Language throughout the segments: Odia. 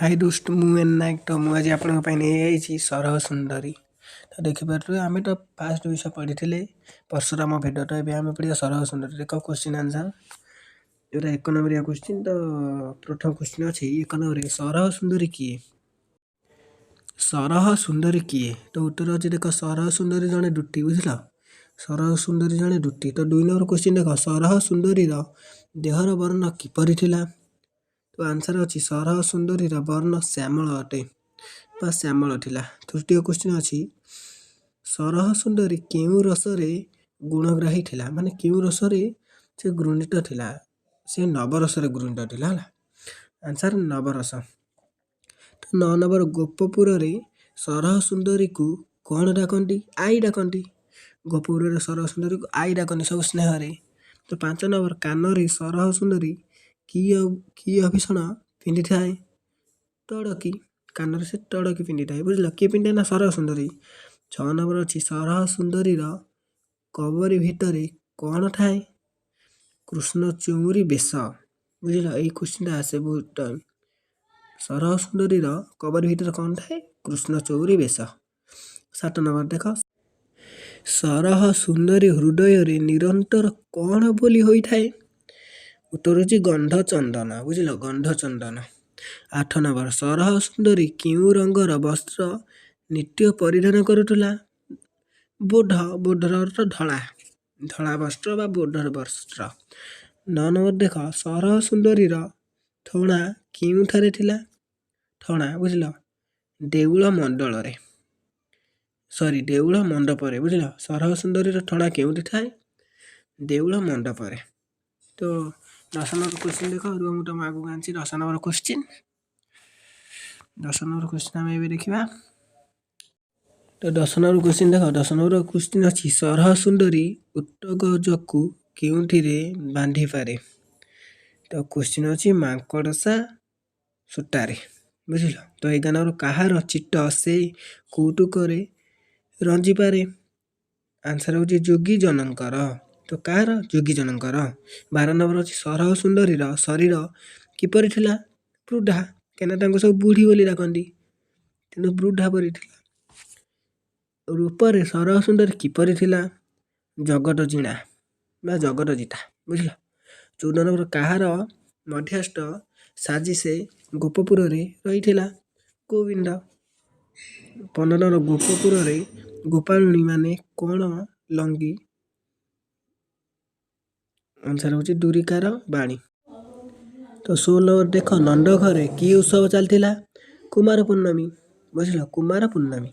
हाय दोस्त मुझे नायक तो मुझे आज आपंट सरह सुंदरी तो देखिपे आम तो फास्ट विषय पढ़ी थे परशुराम भेद तो ये आम पढ़ा सरह सुंदरी देख क्वेश्चन आंसर जो 1 नंबर क्वेश्चन तो प्रथम क्वेश्चन अच्छी 1 नंबर सरह सुंदरी किए सरह सुंदरी किए तो उत्तर अच्छे देख सरह सुंदरी जड़े दुटी बुझल सरह सुंदरी जड़े दुटी तो 2 नंबर क्वेश्चन देख सरह सुंदरी देहर वर्ण किपरि थिला तो आंसर अच्छी सरह सुंदरी वर्ण श्यामल अटे बा श्यामल थिला। तृतीय क्वेश्चन अच्छी सरह सुंदरी केउ रसरे गुणग्राही थिला माने केउ रसरे से घृणित थिला से नवरसरे घृणित थिला आंसर नवरस। तो 9 नंबर गोपपुर रे सरह सुंदरी को कौन डाकती आई डाकती गोपपुर रे सरह सुंदरी को आई डाकती सब स्नेह रे। तो 5 नंबर कानरी सरह सुंदरी की आभूषण पिंधि थाए टड़की कानर से टड़की पिंधि थाए बुझल किए पिंधे ना सरह सुंदरी। 6 नंबर अच्छी सरह सुंदरी कबरी भितर कौन थाए कृष्ण चौरी बेश बुझल यही क्वेश्चन आसे बहुत टाइम सरह सुंदरी कबरी भितर कौन थाए कृष्ण चौरी बेश। 7 नंबर देख सरह सुंदरी हृदय निरंतर कौन बोली होई थाए उत्तर होची गंध चंदन बुझल गंध चंदन। 8 नंबर सरह सुंदरी क्यों रंगर वस्त्र नित्य परिधान करुला बोध बोधर अर्थ धला धला वस्त्र बा बोधर वस्त्र। 9 नंबर देख सरह सुंदरी थोड़ा क्यों ठारे थिला थोड़ा बुझल देउल मंडल रे सॉरी देउल मंडप रे बुझल सरह सुंदरी थोड़ा क्यों थाए देउल मंडप रे। तो 10 नंबर क्वेश्चन देख मुझे आगे आनी 10 नंबर क्वेश्चन 10 नंबर क्वेश्चन आम ए देखा तो 10 नंबर क्वेश्चन देख 10 नंबर क्वेश्चन अच्छी सरह सुंदरी उट्टगजकू केउठिरे बांधि पारे तो क्वेश्चन अच्छी मांकड़सा सूटारे बुझल। तो 11 नंबर कहार चिट्ट से कौटुक रंजी पारे आंसर हूँ जोगी जनकर तो कार जोगी जनकर। 12 नंबर अच्छी सरह सुंदरी शरीर किपरि थिला बृढ़ा क्या सब बुढ़ी बोली डाकती तेणु बृढ़ा परी थिला। रूपरे सरह सुंदरी किपरि थिला जगत जीणा बा जगत जीता बुझल। 14 नंबर कहार मध्यस्थ साजी से गोपपुर रही थिला गोविंद। 15 नंबर गोपपुर गोपालनी माने कौन लंगी आंसर हूँ दूरिकार बाणी। तो 16 नंबर देख नंद घरे कि उत्सव चलता कुमार पूर्णमी बुझल कुमार पूर्णमी।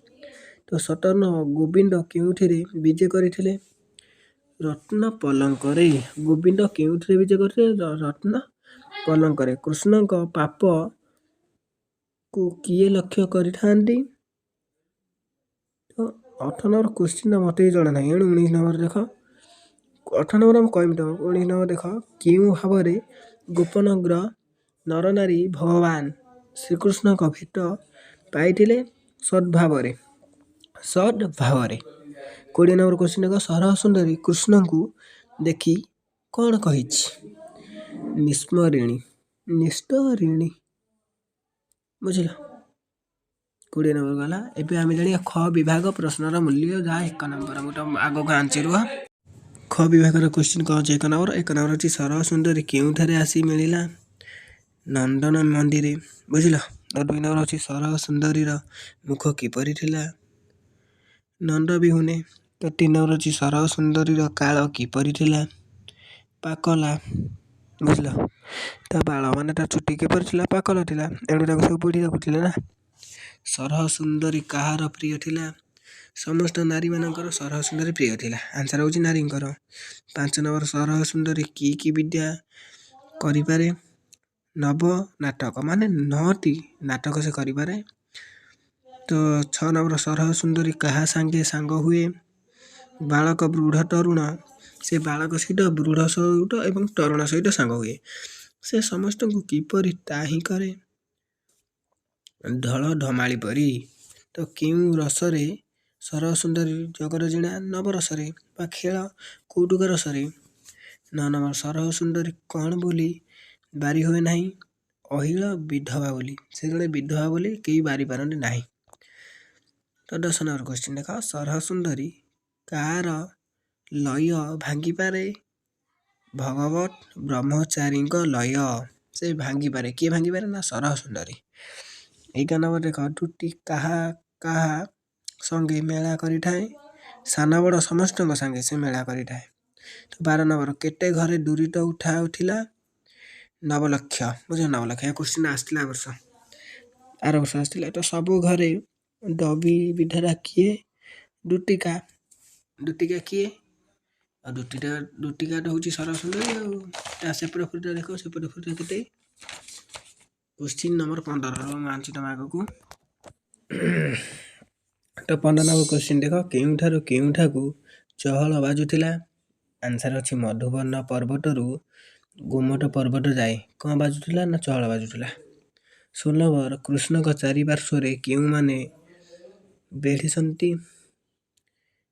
तो 17 नंबर गोविंद केउठिरे विजय करथिले रत्न पलंक गोविंद केउठिरे विजय करथिले रत्न पलंक कृष्ण पाप को किए लक्ष्य करिथांती तो 18 नंबर क्वेश्चन मत ही जना ना 19 नंबर देख 18 नंबर हम कहमी तुम 19 नंबर देख क्यों भाव गोपनग्र नरनारी भगवान श्रीकृष्ण भेट पाई सद्भाव 20 नंबर क्वेश्चन देख सरह सुंदरी कृष्ण को देखी कौन कही निस्मरिणी निष्ठरिणी बुझल। 20 नंबर गला एबे आम जानिया ख विभाग प्रश्नर मूल्य जहाँ 1 नंबर मुझे आग को आंची रुह ख विभाग क्वेश्चन कौन 1 नंबर 1 नंबर अच्छी सरह सुंदरी केउठारे आसी मिलिला नंदन मंदिर बुझल। और 2 नंबर अच्छी सरह सुंदरी मुख किपरि थिला नंद बिहुने। तो 3 नंबर अच्छी सरह सुंदरी काल किपरि थिला पाकला बुझल ता बाल माने ता चुटी किपरि थिला पाकला थिला एडा सब बुढ़ी रखुथिले ना। सरह सुंदरी कहार प्रिय थिला समस्त नारी मानकर सरह सुंदरी प्रिय थिला आंसर हूँ नारींकर। 5 नंबर सरह सुंदरी की विद्या करिपारे नव नाटक माने 9टी नाटक से करिपारे। तो 6 नंबर सरह सुंदरी कहा सांगे सांग हुए बालक बृढ़ तरुण से बालक सहित बृढ़ सहित एवं तरुण सहित सांग हुए से समस्त को किपरि ताही करे ढल ढमाली परी। तो क्यों रसरे सरह सुंदरी जगत जीणा नवरसरे बा खेल कौटुक रसरे। 9 नंबर सरह सुंदरी कौन बोली बारी हुए नहीं ଅହିଳ ବିଧବା ବୋଲି, ସେ ଜଣେ ବିଧବା ବୋଲି କେହି ବାରିପାରନ୍ତି ନାହିଁ। ତ 10 ନମ୍ବର କ୍ୱେଶ୍ଚିନ୍ ଦେଖ, ସରହ ସୁନ୍ଦରୀ କାହାର ଲୟ ଭାଙ୍ଗିପାରେ? ଭଗବତ ବ୍ରହ୍ମଚାରୀଙ୍କ ଲୟ ସେ ଭାଙ୍ଗିପାରେ। କିଏ ଭାଙ୍ଗିପାରେ? ନା ସରହ ସୁନ୍ଦରୀ। 11 ନମ୍ବର ଦେଖ, ଦୁଟି କାହା କାହା ସଙ୍ଗେ ମେଳା କରିଥାଏ? ସାନ ବଡ଼ ସମସ୍ତଙ୍କ ସାଙ୍ଗେ ସେ ମେଳା କରିଥାଏ। ତ 12 ନମ୍ବର, କେତେ ଘରେ ଦୂରିତ ଉଠିଲା? ନବଲକ୍ଷ। ବୁଝିଲ, ନବଲକ୍ଷ। ଏ କ୍ୱେଶ୍ଚିନ୍ ଆସିଥିଲା ଆର ବର୍ଷ ଆସିଥିଲା। ତ ସବୁ ଘରେ ଦବି ବିଧାତା କିଏ? ଦୁଟିକା। ଦୁଟିକା କିଏ? ଆଉ ଦୁଟିକାଟା ହେଉଛି ସରହ ସୁନ୍ଦରୀ। ଆଉ ତା ସେପଟ ଫୁଟା ଦେଖ, ସେପଟ ଫୁଟା କେତେ? Question number 15। ମୁଁ ଆଣିଛି ତମ ଆଗକୁ। ତ 15 ନମ୍ବର କ୍ୱେଶ୍ଚିନ୍ ଦେଖ, କେଉଁଠାରୁ କେଉଁଠାକୁ ଚହଳ ବାଜୁଥିଲା? ଆନ୍ସର ଅଛି ମଧୁବର୍ଣ୍ଣ ପର୍ବତରୁ ଗୋମଟ ପର୍ବତ ଯାଏ। କ'ଣ ବାଜୁଥିଲା? ନା ଚହଳ ବାଜୁଥିଲା। 16 ନମ୍ବର, କୃଷ୍ଣଙ୍କ ଚାରିପାର୍ଶ୍ୱରେ କେଉଁମାନେ ବେଢ଼ିଛନ୍ତି?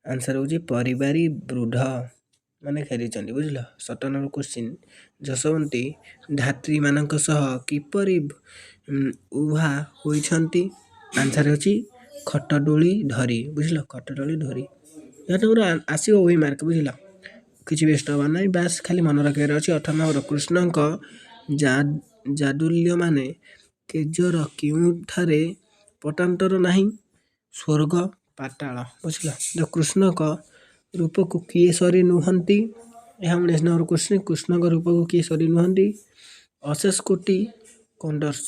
ଆନ୍ସର ହେଉଛି ପରିବାରୀ ବୃଦ୍ଧ ମାନେ ଘେରିଛନ୍ତି। ବୁଝିଲ। 17 ନମ୍ବର କ୍ୱେଶ୍ଚିନ୍, ଯଶୋବନ୍ତୀ ଧାତ୍ରୀମାନଙ୍କ ସହ କିପରି ଉଭା ହୋଇଛନ୍ତି? ଆନ୍ସର ଅଛି ଖଟଡୋଳି ଧରି। ବୁଝିଲ, ଖଟଡୋଳି ଧରି। ଏହା ତମର ଆସିବ ଓଇ ମାର୍କ। ବୁଝିଲ, କିଛି ବ୍ୟସ୍ତ ହବାର ନାହିଁ, ବାସ୍ ଖାଲି ମନେ ରଖିବାର ଅଛି। 18 ନମ୍ବର, କୃଷ୍ଣଙ୍କ ଜାଦୁଲ୍ୟମାନ କେଜର କେଉଁଠାରେ ପଟାନ୍ତର ନାହିଁ? ସ୍ୱର୍ଗ ପାତାଳ। ବୁଝିଲ, କୃଷ୍ଣଙ୍କ ରୂପକୁ କିଏ ସରି ନୁହନ୍ତି? ଏହା 19 ନମ୍ବର କ୍ୱେଶ୍ଚିନ୍, କୃଷ୍ଣଙ୍କ ରୂପକୁ କିଏ ସରି ନୁହନ୍ତି? ଅଶେଷ କୋଟି କଣ୍ଡର୍ସ।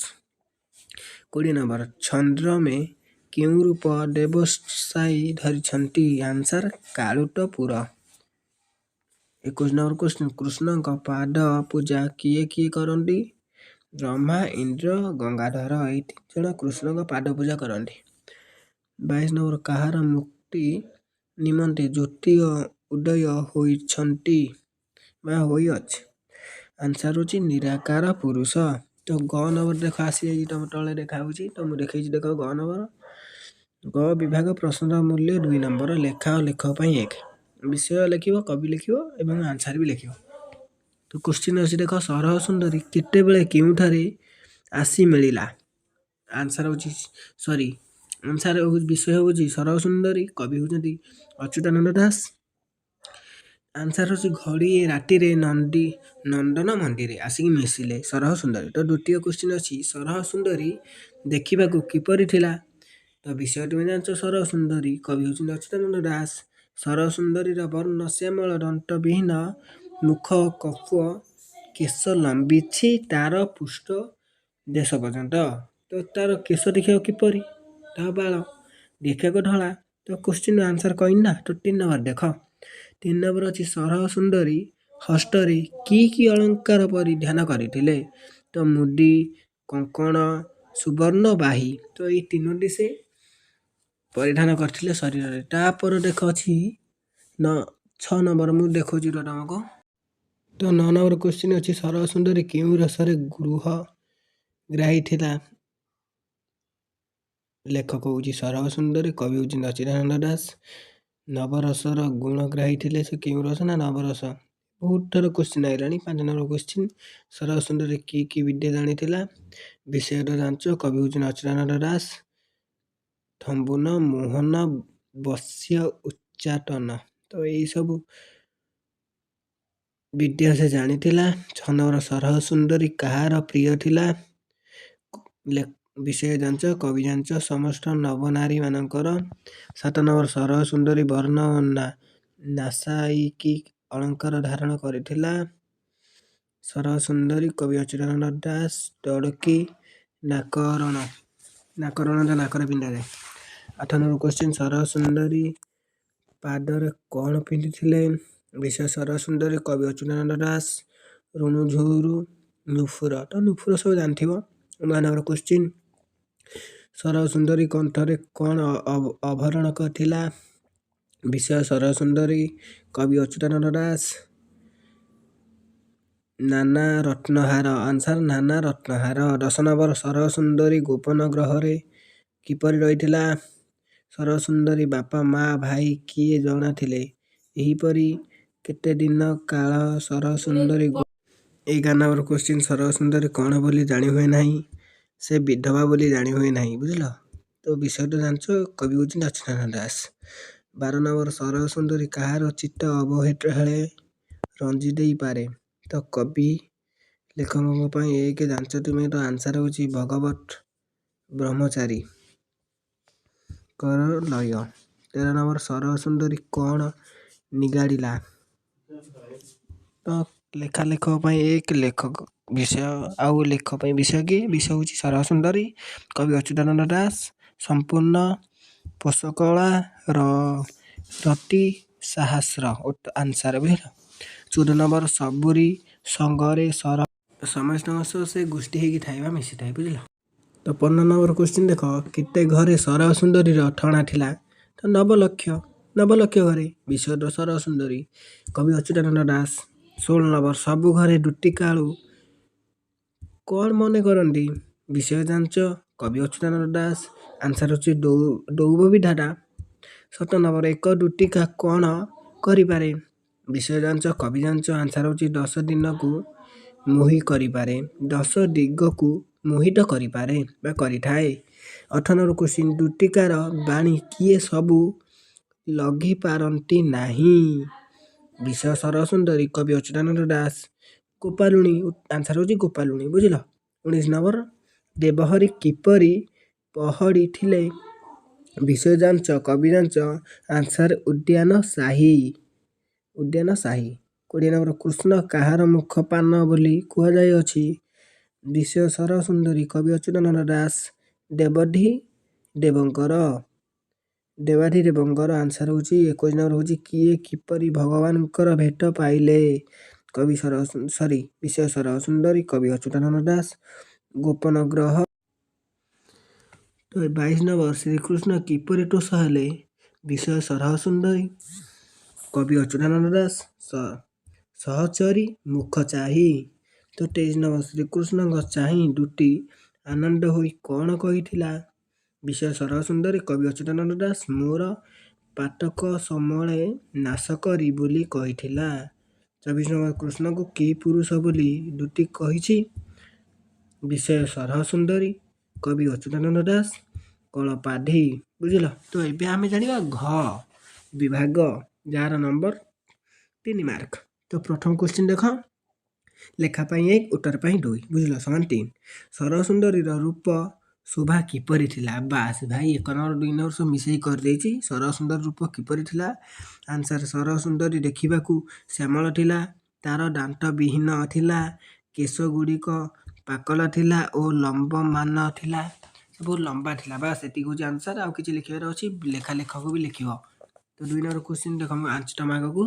20 ନମ୍ବର, ଚନ୍ଦ୍ରମେ କେଉଁ ରୂପ ଦେବସାଇ ଧରିଛନ୍ତି? ଆନ୍ସର କାଳୁଟପୁର। 21 ନମ୍ବର କ୍ୱେଶ୍ଚିନ୍, କୃଷ୍ଣଙ୍କ ପାଦ ପୂଜା କିଏ କିଏ କରନ୍ତି? ବ୍ରହ୍ମା, ଇନ୍ଦ୍ର, ଗଙ୍ଗାଧର। ଏଇ 3 ଜଣ କୃଷ୍ଣଙ୍କ ପାଦ ପୂଜା କରନ୍ତି। 22 ନମ୍ବର, କାହାର ମୁକ୍ତି ନିମନ୍ତେ ଜ୍ୟୋତି ଉଦୟ ହୋଇଛନ୍ତି ବା ହୋଇଅଛି? ଆନ୍ସର ହେଉଛି ନିରାକାର ପୁରୁଷ। ତ ଗ ନମ୍ବର ଦେଖ, ଆସିଯାଇଛି ତମ ତଳେ ଦେଖାହେଉଛି। ତ ମୁଁ ଦେଖେଇଛି ଦେଖ ଗ ନମ୍ବର। ଗ ବିଭାଗ ପ୍ରଶ୍ନର ମୂଲ୍ୟ 2 ନମ୍ବର। ଲେଖା ଓ ଲେଖକ ପାଇଁ 1। ବିଷୟ ଲେଖିବ, କବି ଲେଖିବ ଏବଂ ଆନ୍ସର ବି ଲେଖିବ। ତ କ୍ୱେଶ୍ଚିନ୍ ଅଛି ଦେଖ, ସରହ ସୁନ୍ଦରୀ କେତେବେଳେ କେଉଁଠାରେ ଆସି ମିଳିଲା? ଆନ୍ସର ହେଉଛି ବିଷୟ ହେଉଛି ସରହ ସୁନ୍ଦରୀ, କବି ହେଉଛନ୍ତି ଅଚ୍ୟୁତାନନ୍ଦ ଦାସ। ଆନ୍ସର ହେଉଛି ଘଡ଼ିଏ ରାତିରେ ନନ୍ଦନ ମନ୍ଦିରେ ଆସିକି ମିଶିଲେ ସରହ ସୁନ୍ଦରୀ। ତ ଦ୍ୱିତୀୟ କ୍ୱେଶ୍ଚିନ୍ ଅଛି, ସରହ ସୁନ୍ଦରୀ ଦେଖିବାକୁ କିପରି ଥିଲା? ତ ବିଷୟ ତୁମେ ଜାଣିଛ ସରହ ସୁନ୍ଦରୀ, କବି ହେଉଛନ୍ତି ଅଚ୍ୟୁତାନନ୍ଦ ଦାସ। ସରହ ସୁନ୍ଦରୀର ବର୍ଣ୍ଣ ଶ୍ୟାମଳ, ଦନ୍ତବିହୀନ ମୁଖ, କପ କେଶ ଲମ୍ବିଛି ତାର ପୃଷ୍ଠ ଦେଶ ପର୍ଯ୍ୟନ୍ତ। ତ ତାର କେଶ ଦେଖିବାକୁ କିପରି? ତା ବାଳ ଦେଖିବାକୁ ଧଳା। ତ କ୍ୱେଶ୍ଚିନ୍ ଆନ୍ସର କହିନି ନା। ତ 3 ନମ୍ବର ଦେଖ, 3 ନମ୍ବର ଅଛି, ସରହ ସୁନ୍ଦରୀ ହସ୍ତରେ କି ଅଳଙ୍କାର ପରିଧାନ କରିଥିଲେ? ତ ମୁଦି, କଙ୍କଣ, ସୁବର୍ଣ୍ଣ ବାହି। ତ ଏଇ 3ଟି ସେ ପରିଧାନ କରିଥିଲେ ଶରୀରରେ। ତାପରେ ଦେଖ ଅଛି 6 ନମ୍ବର, ମୁଁ ଦେଖାଉଛି ତମକୁ। ତ 9 ନମ୍ବର କ୍ୱେଶ୍ଚିନ୍ ଅଛି, ସରହ ସୁନ୍ଦରୀ କେଉଁ ରସରେ ଗୃହ ଗ୍ରାହୀ ଥିଲା? ଲେଖକ ହେଉଛି ସରହ ସୁନ୍ଦରୀ, କବି ହେଉଛନ୍ତି ଅଚ୍ୟୁତାନନ୍ଦ ଦାସ। ନବରସର ଗୁଣଗ୍ରାହୀ ଥିଲେ ସେ କେଉଁ ରସ? ନା ନବରସ। ବହୁତ ଥର କ୍ୱେଶ୍ଚିନ୍ ଆଇଲାଣି। 5 ନମ୍ବର କ୍ୱେଶ୍ଚିନ୍, ସରହ ସୁନ୍ଦରୀ କି ବିଦ୍ୟା ଜାଣିଥିଲା? ବିଷୟଟା ଜାଣିଛ, କବି ହେଉଛନ୍ତି ଅଚ୍ୟୁତାନନ୍ଦ ଦାସ। ଥମ୍ବୁନ, ମୋହନ, ବଶ୍ୟ, ଉଚ୍ଚାଟନ। ତ ଏଇସବୁ ବିଦ୍ୟା ସେ ଜାଣିଥିଲା। 6 ନମ୍ବର, ସରହ ସୁନ୍ଦରୀ କାହାର ପ୍ରିୟ ଥିଲା? ବିଷୟ ଜାଣିଛ, କବି ଜାଣିଛ, ସମସ୍ତ ନବନାରୀ ମାନଙ୍କର। 7 ନମ୍ବର, ସରହ ସୁନ୍ଦରୀ ବର୍ଣ୍ଣ ନାସାଇକି ଅଳଙ୍କାର ଧାରଣ କରିଥିଲା? ସରହ ସୁନ୍ଦରୀ, କବି ଅଚ୍ୟୁତାନନ୍ଦ ଦାସ। ତଡ଼କୀ, ନାକରଣ ତ ନାକରେ ପିନ୍ଧାଯାଏ। 8 ନମ୍ବର କ୍ୱେଶ୍ଚିନ୍, ସରହ ସୁନ୍ଦରୀ ପାଦରେ କ'ଣ ପିନ୍ଧିଥିଲେ? ବିଷୟ ସରହ ସୁନ୍ଦରୀ, କବି ଅଚ୍ୟୁତାନନ୍ଦ ଦାସ। ରୁଣୁଝୁରୁ ନୁପୁର। ତ ନୁପୁର ସବୁ ଜାଣିଥିବ। 9 ନମ୍ବର କ୍ୱେଶ୍ଚିନ୍, ସରହ ସୁନ୍ଦରୀ କଣ୍ଠରେ କ'ଣ ଆଭରଣ ଥିଲା? ବିଷୟ ସରହ ସୁନ୍ଦରୀ, କବି ଅଚ୍ୟୁତାନନ୍ଦ ଦାସ। ନାନା ରତ୍ନହାର। ଆନ୍ସର ନାନା ରତ୍ନହାର। 10 ନମ୍ବର, ସରହ ସୁନ୍ଦରୀ ଗୋପନ ଗ୍ରହରେ କିପରି ରହିଥିଲା? ସରହ ସୁନ୍ଦରୀ ବାପା, ମା, ଭାଇ କିଏ ଜଣା ଥିଲେ? ଏହିପରି କେତେ ଦିନ କାଳ ସରହ ସୁନ୍ଦରୀ 11 ନମ୍ବର କ୍ୱେଶ୍ଚିନ୍ ସରଳ ସୁନ୍ଦରୀ କ'ଣ ବୋଲି ଜାଣି ହୁଏ ନାହିଁ, ସେ ବିଧବା ବୋଲି ଜାଣି ହୁଏ ନାହିଁ। ବୁଝିଲ? ତ ବିଷୟଟା ଜାଣିଛ, କବି ହେଉଛନ୍ତି ଅଚ୍ୟୁତାନନ୍ଦ ଦାସ। 12 ନମ୍ବର ସରଳ ସୁନ୍ଦରୀ କାହାର ଚିତ୍ତ ଅବହେଳାରେ ରଞ୍ଜି ଦେଇପାରେ? ତ କବି ଲେଖକଙ୍କ ପାଇଁ ଏକ ଜାଣିଛ ତୁମେ, ତ ଆନ୍ସର ହେଉଛି ଭଗବତ ବ୍ରହ୍ମଚାରୀ କର ଲୟ। 13 ନମ୍ବର ସରଳ ସୁନ୍ଦରୀ କ'ଣ ନିଗାଡ଼ିଲା? ତ ଲେଖା ଲେଖକ ପାଇଁ ଏକ ଲେଖକ ବିଷୟ ଆଉ ଲେଖକ ପାଇଁ ବିଷୟ କିଏ? ବିଷୟ ହେଉଛି ସରଳ ସୁନ୍ଦରୀ, କବି ଅଚ୍ୟୁତାନନ୍ଦ ଦାସ, ସମ୍ପୂର୍ଣ୍ଣ ପୋଷକଳା ରତି ସାହସ୍ର ଆନ୍ସର। ବୁଝିଲ? 14 ନମ୍ବର ସବୁରି ସଙ୍ଗରେ ସମସ୍ତଙ୍କ ସହ ସେ ଗୋଷ୍ଠୀ ହେଇକି ଥାଏ ବା ମିଶିଥାଏ। ବୁଝିଲ? ତ 15 ନମ୍ବର କ୍ୱେଶ୍ଚିନ୍ ଦେଖ, କେତେ ଘରେ ସରଳ ସୁନ୍ଦରୀର ଠଣା ଥିଲା? ତ ନବଲକ୍ଷ ଘରେ। ବିଷୟ ସରଳ ସୁନ୍ଦରୀ, କବି ଅଚ୍ୟୁତାନନ୍ଦ ଦାସ। 16 ନମ୍ବର ସବୁ ଘରେ ଦୁଟି କାଳୁ କ'ଣ ମନେ କରନ୍ତି? ବିଷୟ ଜାଣିଛ, କବି ଅଚ୍ୟୁତାନନ୍ଦ ଦାସ। ଆନ୍ସର ହେଉଛି ଦୌବ ବିଧାତା। 17 ନମ୍ବର ଏକ ଦୁଟିକା କ'ଣ କରିପାରେ? ବିଷୟ ଜାଣିଛ, କବି ଜାଣିଛ। ଆନ୍ସର ହେଉଛି 10 ଦିନକୁ ମୋହି କରିପାରେ, 10 ଦିଗକୁ ମୋହିତ କରିପାରେ ବା କରିଥାଏ। 18 ନମ୍ବର କ୍ୱେଶ୍ଚିନ୍ ଦୁଟିକାର ବାଣୀ କିଏ ସବୁ ଲଘି ପାରନ୍ତି ନାହିଁ? ବିଷୟ ସରଳ ସୁନ୍ଦରୀ, କବି ଅଚ୍ୟୁତାନନ୍ଦ ଦାସ। ଗୋପାଳୁଣୀ, ଆନ୍ସର ହେଉଛି ଗୋପାଳୁଣୀ। ବୁଝିଲ? 19 ନମ୍ବର ଦେବହରି କିପରି ପହଡ଼ି ଥିଲେ? ବିଷୟ ଜାଣିଛ, କବି ଜାଣିଛ। ଆନ୍ସର ଉଦ୍ୟାନ ସାହି। 20 ନମ୍ବର କୃଷ୍ଣ କାହାର ମୁଖ ପାନ ବୋଲି କୁହାଯାଇଅଛି? ବିଷୟ ସରଳ ସୁନ୍ଦରୀ, କବି ଅଚ୍ୟୁତାନନ୍ଦ ଦାସ। ଦେବାଧିଦେବଙ୍କର। ଆନ୍ସର ହେଉଛି 21 ନମ୍ବର ହେଉଛି କିଏ କିପରି ଭଗବାନଙ୍କର ଭେଟ ପାଇଲେ? ବିଷୟ ସରଳ ସୁନ୍ଦରୀ, କବି ଅଚ୍ୟୁତାନନ୍ଦ ଦାସ। ଗୋପନ ଗ୍ରହ। ତ 22 ନମ୍ବର ଶ୍ରୀକୃଷ୍ଣ କିପରି ତୋଷ ହେଲେ? ବିଷୟ ସରଳ ସୁନ୍ଦରୀ, କବି ଅଚ୍ୟୁତାନନ୍ଦ ଦାସ। ସହଚରୀ ମୁଖ ଚାହିଁ। ତ 23 ନମ୍ବର ଶ୍ରୀକୃଷ୍ଣଙ୍କ ଚାହିଁ ଦୁଟି ଆନନ୍ଦ ହୋଇ କ'ଣ କହିଥିଲା? ବିଷୟ ସରଳ ସୁନ୍ଦରୀ, କବି ଅଚ୍ୟୁତାନନ୍ଦ ଦାସ। ମୋର ପାତକ ସମଳେ ନାଶ କରି ବୋଲି କହିଥିଲା। 24 ନମ୍ବର କୃଷ୍ଣଙ୍କୁ କି ପୁରୁଷ ବୋଲି ଦୁଟି କହିଛି? ବିଷୟ ସରଳ ସୁନ୍ଦରୀ, କବି ଅଚ୍ୟୁତାନନ୍ଦ ଦାସ। କଳପାଢୀ। ବୁଝିଲ? ତ ଏବେ ଆମେ ଜାଣିବା ଘ ବିଭାଗ, ଯାହାର ନମ୍ବର 3 ମାର୍କ। ତ ପ୍ରଥମ କ୍ୱେଶ୍ଚିନ୍ ଦେଖ, ଲେଖା ପାଇଁ 1 ଉତ୍ତର ପାଇଁ 2। ବୁଝିଲ? ସମାନ 3। ସରଳ ସୁନ୍ଦରୀର ରୂପ ଶୋଭା କିପରି ଥିଲା? ବାସ୍ ଭାଇ 1 ନମ୍ବର 2 ନମ୍ବର ସବୁ ମିଶେଇ କରିଦେଇଛି। ସରଳ ସୁନ୍ଦରୀ ରୂପ କିପରି ଥିଲା? ଆନ୍ସର ସରଳ ସୁନ୍ଦରୀ ଦେଖିବାକୁ ଶ୍ୟାମଳ ଥିଲା, ତାର ଦାନ୍ତ ବିହୀନ ଥିଲା, କେଶ ଗୁଡ଼ିକ ପାକଳ ଥିଲା ଓ ଲମ୍ବମାନ ଥିଲା। ବହୁତ ଲମ୍ବା ଥିଲା। ବାସ୍ ଏତିକି ହେଉଛି ଆନ୍ସର। ଆଉ କିଛି ଲେଖିବାର ଅଛି, ଲେଖା ଲେଖକ ବି ଲେଖିବ। ତ 2 ନମ୍ବର କ୍ୱେଶ୍ଚିନ୍ ଦେଖ, ମୁଁ ଆଞ୍ଚ ଆଗକୁ।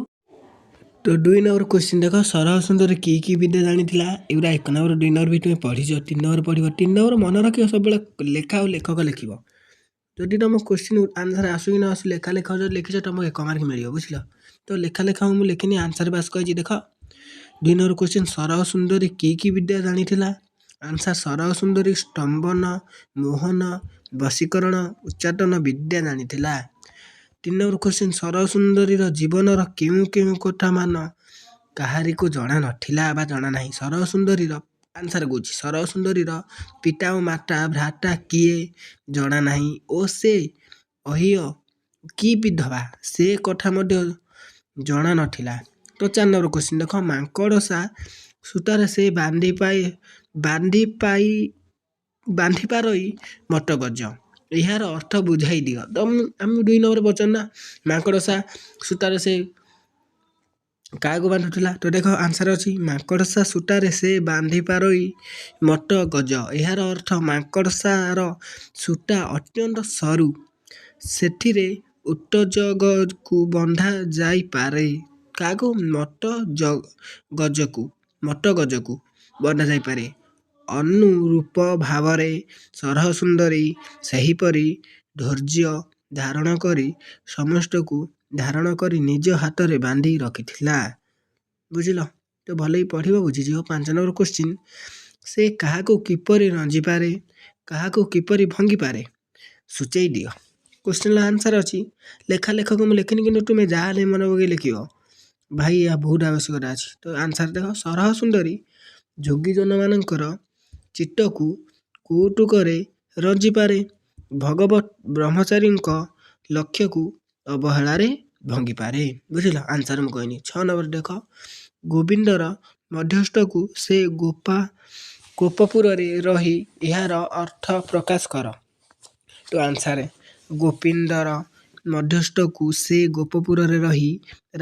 ତ 2 ନମ୍ବର କ୍ୱେଶ୍ଚିନ୍ ଦେଖ, ସରଳ ସୁନ୍ଦରୀ କି ବିଦ୍ୟା ଜାଣିଥିଲା? ଏଗୁଡ଼ା 1 ନମ୍ବର 2 ନମ୍ବର ବି ତୁମେ ପଢ଼ିଛ, 3 ନମ୍ବର ପଢ଼ିବ। 3 ନମ୍ବର ମନେ ରଖିବ, ସବୁବେଳେ ଲେଖା ଆଉ ଲେଖକ ଲେଖିବ। ଯଦି ତୁମ କ୍ୱେଶ୍ଚିନ୍ ଆନ୍ସର ଆସୁ କି ନ ଆସୁ, ଲେଖା ଲେଖକ ଯଦି ଲେଖିଛ ତୁମକୁ 1 ମାର୍କ ମିଳିବ। ବୁଝିଲ? ତ ଲେଖା ଲେଖକ ମୁଁ ଲେଖିନି, ଆନ୍ସର ବାସ୍ କହିଛି। ଦେଖ 2 ନମ୍ବର କ୍ୱେଶ୍ଚିନ୍, ସରଳ ସୁନ୍ଦରୀ କି ବିଦ୍ୟା ଜାଣିଥିଲା? ଆନ୍ସର ସରଳ ସୁନ୍ଦରୀ ସ୍ତମ୍ଭନ, ମୋହନ, ବଶୀକରଣ, ଉଚ୍ଚାଟନ ବିଦ୍ୟା ଜାଣିଥିଲା। 3 ନମ୍ବର କ୍ୱେଶ୍ଚିନ୍, ସରଳ ସୁନ୍ଦରୀର ଜୀବନର କେଉଁ କେଉଁ କଥା ମାନ କାହାରିକୁ ଜଣା ନଥିଲା ବା ଜଣା ନାହିଁ? ସରଳ ସୁନ୍ଦରୀର ଆନ୍ସର କହୁଛି, ସରଳ ସୁନ୍ଦରୀର ପିତା ଓ ମାତା ଭ୍ରାତା କିଏ ଜଣା ନାହିଁ ଓ ସେ ଅହିୟ କି ବିଧବା ସେ କଥା ମଧ୍ୟ ଜଣା ନଥିଲା। ତ 4 ନମ୍ବର କ୍ୱେଶ୍ଚିନ୍ ଦେଖ, ମାଙ୍କଡ଼ସା ସୂତାରେ ସେ ବାନ୍ଧି ପାରଇ ମଟ ଗଜ, ଏହାର ଅର୍ଥ ବୁଝାଇ ଦିଅ। ତ ଆମେ 2 ନମ୍ବର ପଚାରୁ ନା, ମାଙ୍କଡ଼ସା ସୂତାରେ ସେ କାହାକୁ ବାନ୍ଧୁଥିଲା? ତ ଦେଖ ଆନ୍ସର ଅଛି, ମାଙ୍କଡ଼ସା ସୂତାରେ ସେ ବାନ୍ଧି ପାରଇ ମଟ ଗଜ। ଏହାର ଅର୍ଥ ମାଙ୍କଡ଼ସାର ସୂତା ଅତ୍ୟନ୍ତ ସରୁ, ସେଥିରେ ଉଟଜଗକୁ ବନ୍ଧା ଯାଇପାରେ। କାହାକୁ? ମଟ ଗଜକୁ ବନ୍ଧା ଯାଇପାରେ। ଅନୁରୂପ ଭାବରେ ସରଳ ସୁନ୍ଦରୀ ସେହିପରି ଧୈର୍ଯ୍ୟ ଧାରଣ କରି ସମସ୍ତଙ୍କୁ ଧାରଣ କରି ନିଜ ହାତରେ ବାନ୍ଧି ରଖିଥିଲା। ବୁଝିଲ? ତ ଭଲକି ପଢ଼ିବ, ବୁଝିଯିବ। 5 ନମ୍ବର କ୍ୱେଶ୍ଚିନ୍, ସେ କାହାକୁ କିପରି ରଞ୍ଜିପାରେ, କାହାକୁ କିପରି ଭଙ୍ଗିପାରେ? ସୂଚେଇ ଦିଅ। କ୍ୱେଶ୍ଚିନ୍ର ଆନ୍ସର ଅଛି, ଲେଖା ଲେଖକ ମୁଁ ଲେଖିନି, କିନ୍ତୁ ତୁମେ ଯାହା ହେଲେ ମନେ ପକେଇ ଲେଖିବ। ଭାଇ ଏହା ବହୁତ ଆବଶ୍ୟକତା ଅଛି। ତ ଆନ୍ସର ଦେଖ, ସରଳ ସୁନ୍ଦରୀ ଯୋଗୀଜନମାନଙ୍କର ଚିତ୍ତକୁ କୌତୁକରେ ରଞ୍ଜିପାରେ। ଭଗବତ୍ ବ୍ରହ୍ମଚାରୀଙ୍କ ଲକ୍ଷ୍ୟକୁ ଅବହେଳାରେ ଭଙ୍ଗିପାରେ। ବୁଝିଲ, ଆନ୍ସର ମୁଁ କହିନି। 6 ନମ୍ବର ଦେଖ, ଗୋବିନ୍ଦର ମଧ୍ୟସ୍ଥକୁ ସେ ଗୋପପୁରରେ ରହି ଏହାର ଅର୍ଥ ପ୍ରକାଶ କର। ତ ଆନ୍ସର, ଗୋବିନ୍ଦର ମଧ୍ୟସ୍ଥକୁ ସେ ଗୋପପୁରରେ ରହି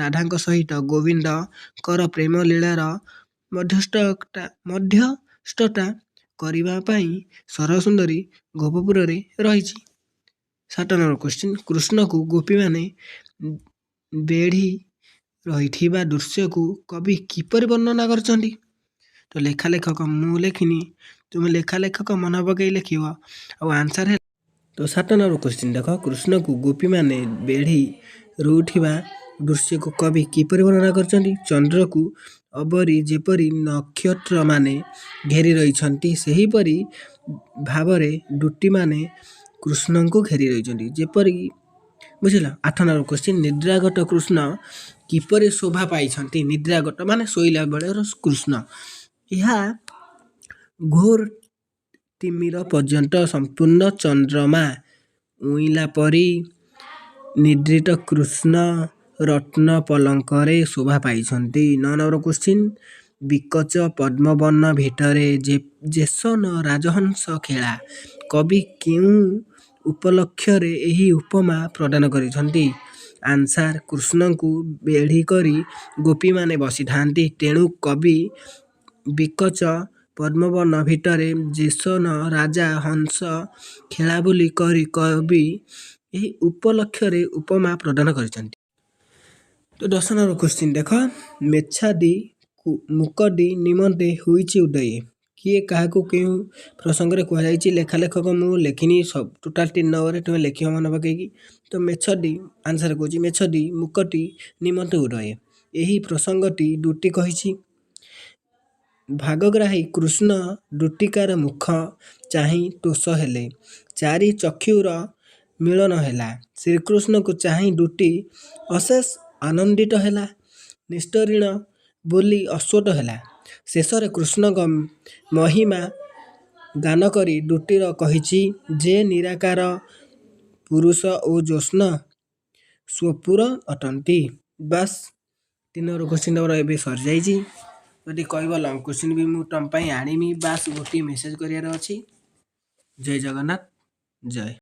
ରାଧାଙ୍କ ସହିତ ଗୋବିନ୍ଦଙ୍କର ପ୍ରେମ ଲୀଳାର ମଧ୍ୟସ୍ଥତା କରିବା ପାଇଁ ସରସୁନ୍ଦରୀ ଗୋପପୁରରେ ରହିଛି। 7 ନମ୍ବର କ୍ୱେଶ୍ଚିନ୍, କୃଷ୍ଣକୁ ଗୋପୀମାନେ ବେଢ଼ି ରହିଥିବା ଦୃଶ୍ୟକୁ କବି କିପରି ବର୍ଣ୍ଣନା କରିଛନ୍ତି? ତ ଲେଖକ ମୁଁ ଲେଖିନି, ତୁମେ ଲେଖକ ମନ ପକାଇ ଲେଖିବ। ଆଉ ଆନ୍ସର ହେଲା, ତ 7 ନମ୍ବର କ୍ୱେଶ୍ଚିନ୍ ଦେଖ, କୃଷ୍ଣକୁ ଗୋପୀମାନେ ବେଢ଼ି ରହୁଥିବା ଦୃଶ୍ୟକୁ କବି କିପରି ବର୍ଣ୍ଣନା କରିଛନ୍ତି? ଚନ୍ଦ୍ରକୁ ଅବରି ଯେପରି ନକ୍ଷତ୍ରମାନେ ଘେରି ରହିଛନ୍ତି, ସେହିପରି ଭାବରେ ଦୁତିମାନେ କୃଷ୍ଣଙ୍କୁ ଘେରି ରହିଛନ୍ତି ଯେପରି। ବୁଝିଲ। 8 ନମ୍ବର କ୍ୱେଶ୍ଚିନ୍, ନିଦ୍ରାଗତ କୃଷ୍ଣ କିପରି ଶୋଭା ପାଇଛନ୍ତି? ନିଦ୍ରାଗତ ମାନେ ଶୋଇଲା ବେଳର କୃଷ୍ଣ। ଏହା ଘୋର ତିମିର ପର୍ଯ୍ୟନ୍ତ ସମ୍ପୂର୍ଣ୍ଣ ଚନ୍ଦ୍ରମା ଉଇଁଲା ପରି ନିଦ୍ରିତ କୃଷ୍ଣ ରତ୍ନ ପଲଙ୍କରେ ଶୋଭା ପାଇଛନ୍ତି। 9 ନମ୍ବର କ୍ୱେଶ୍ଚିନ୍, ବିକଚ ପଦ୍ମବନ ଭିତରେ ଜେସନ ରାଜହଂସ ଖେଳା। କବି କେଉଁ ଉପଲକ୍ଷରେ ଏହି ଉପମା ପ୍ରଦାନ କରିଛନ୍ତି? ଆନ୍ସର, କୃଷ୍ଣଙ୍କୁ ବେଢ଼ି କରି ଗୋପୀମାନେ ବସିଥାନ୍ତି, ତେଣୁ କବି ବିକଚ ପଦ୍ମବନ ଭିତରେ ଜେସନ ରାଜା ହଂସ ଖେଳା ବୋଲି କବି ଏହି ଉପଲକ୍ଷରେ ଉପମା ପ୍ରଦାନ କରିଛନ୍ତି। ତ 10 ନମ୍ବର କ୍ୱେଶ୍ଚିନ୍ ଦେଖ, ମେଚ୍ଛାଦି ମୁକଦି ନିମନ୍ତେ ହୋଇଛି ଉଦୟେ। କିଏ କାହାକୁ କେଉଁ ପ୍ରସଙ୍ଗରେ କୁହାଯାଇଛି? ଲେଖକ ମୁଁ ଲେଖିନି, ଟୋଟାଲ 3 ନମ୍ବରରେ ତୁମେ ଲେଖିବ ମନ ପକେଇକି। ତ ମେଚ୍ଛାଦି, ଆନ୍ସର କହୁଛି, ମେଚ୍ଛାଦି ମୁକଟି ନିମନ୍ତେ ଉଦୟେ। ଏହି ପ୍ରସଙ୍ଗଟି ଦୁତି କହିଛି। ଭାଗଗ୍ରାହୀ କୃଷ୍ଣ ଦୁତିକାର ମୁଖ ଚାହିଁ ତୋଷ ହେଲେ, ଚାରି ଚକ୍ଷୁର ମିଳନ ହେଲା। ଶ୍ରୀକୃଷ୍ଣଙ୍କୁ ଚାହିଁ ଦୁତି ଅଶେଷ ଆନନ୍ଦିତ ହେଲା, ନିସ୍ତରୀଣ ବୋଲି ଅଶ୍ୱତ ହେଲା। ଶେଷରେ କୃଷ୍ଣଙ୍କ ମହିମା ଗାନ କରି ଦୁତିର କହିଛି ଯେ ନିରାକାର ପୁରୁଷ ଓ ଜ୍ୟୋତ୍ସ୍ନ ସ୍ୱପୁର ଅଟନ୍ତି। ବାସ୍, 3 ନମ୍ବର କ୍ୱେଶ୍ଚିନ୍ ତମର ଏବେ ସରିଯାଇଛି। ଯଦି କହିବ ଲଙ୍ଗ କ୍ୱେଶ୍ଚିନ୍ ବି ମୁଁ ତମ ପାଇଁ ଆଣିବି, ବାସ୍ ଗୋଟିଏ ମେସେଜ କରିବାର ଅଛି। ଜୟ ଜଗନ୍ନାଥ, ଜୟ।